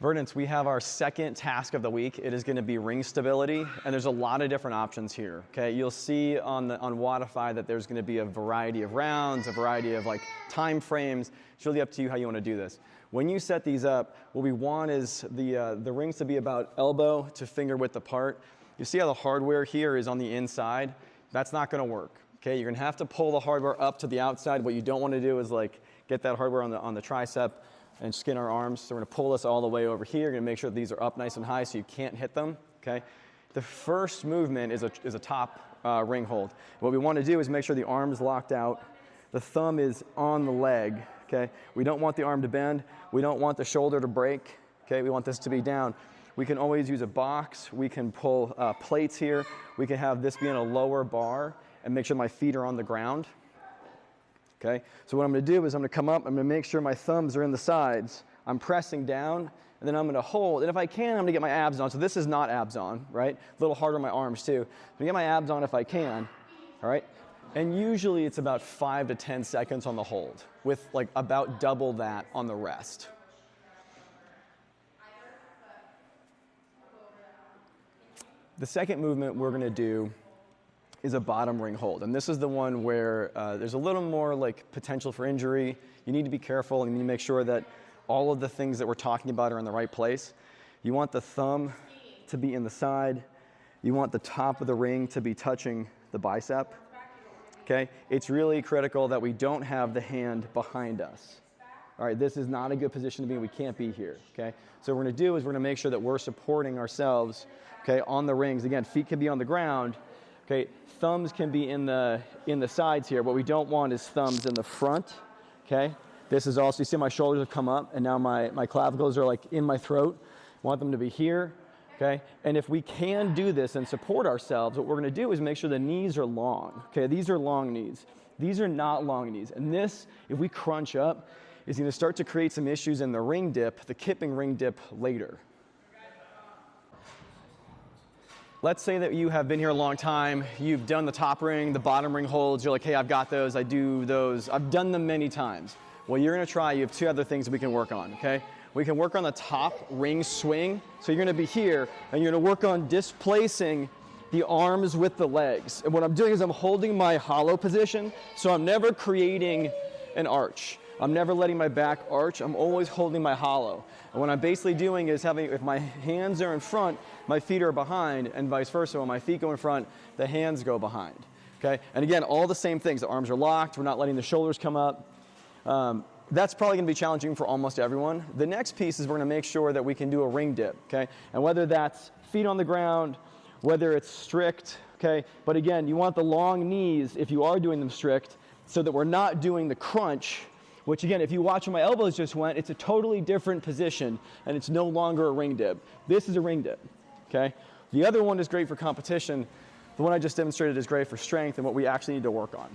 Verdants, we have our second task of the week. It is going to be ring stability, and there's a lot of different options here. Okay, you'll see on Wodify that there's going to be a variety of rounds, a variety of like time frames. It's really up to you how you want to do this. When you set these up, what we want is the rings to be about elbow to finger width apart. You see how the hardware here is on the inside? That's not going to work. Okay, you're going to have to pull the hardware up to the outside. What you don't want to do is like get that hardware on the tricep and skin our arms. So we're going to pull this all the way over here. You're going to make sure that these are up nice and high so you can't hit them. Okay. The first movement is a top ring hold. What we want to do is make sure the arm is locked out. The thumb is on the leg. Okay. We don't want the arm to bend. We don't want the shoulder to break. Okay. We want this to be down. We can always use a box. We can pull plates here. We can have this be in a lower bar and make sure my feet are on the ground. Okay, so what I'm going to do is I'm going to come up, I'm going to make sure my thumbs are in the sides. I'm pressing down, and then I'm going to hold. And if I can, I'm going to get my abs on. So this is not abs on, right? A little harder on my arms too. I'm going to get my abs on if I can, all right? And usually it's about 5 to 10 seconds on the hold, with like about double that on the rest. The second movement we're going to do is a bottom ring hold. And this is the one where there's a little more like potential for injury. You need to be careful and you need to make sure that all of the things that we're talking about are in the right place. You want the thumb to be in the side. You want the top of the ring to be touching the bicep. Okay? It's really critical that we don't have the hand behind us. All right, this is not a good position to be in. We can't be here. Okay? So what we're going to do is we're going to make sure that we're supporting ourselves, okay, on the rings. Again, feet can be on the ground. Okay, thumbs can be in the sides here. What we don't want is thumbs in the front. Okay, this is also, you see my shoulders have come up and now my clavicles are like in my throat. Want them to be here. Okay, and if we can do this and support ourselves, what we're going to do is make sure the knees are long. Okay, these are long knees. These are not long knees. And this, if we crunch up, is going to start to create some issues in the ring dip, the kipping ring dip later. Let's say that you have been here a long time, you've done the top ring, the bottom ring holds, you're like, hey, I've got those, I do those, I've done them many times. Well, you're gonna try, you have two other things that we can work on, okay? We can work on the top ring swing, so you're gonna be here, and you're gonna work on displacing the arms with the legs. And what I'm doing is I'm holding my hollow position, so I'm never creating an arch. I'm never letting my back arch, I'm always holding my hollow. And what I'm basically doing is having, if my hands are in front, my feet are behind, and vice versa. When my feet go in front, the hands go behind. Okay? And again, all the same things. The arms are locked, we're not letting the shoulders come up. That's probably gonna be challenging for almost everyone. The next piece is we're gonna make sure that we can do a ring dip, okay? And whether that's feet on the ground, whether it's strict, okay? But again, you want the long knees if you are doing them strict, so that we're not doing the crunch, which again, if you watch where my elbows just went, it's a totally different position, and it's no longer a ring dip. This is a ring dip, okay? The other one is great for competition. The one I just demonstrated is great for strength and what we actually need to work on.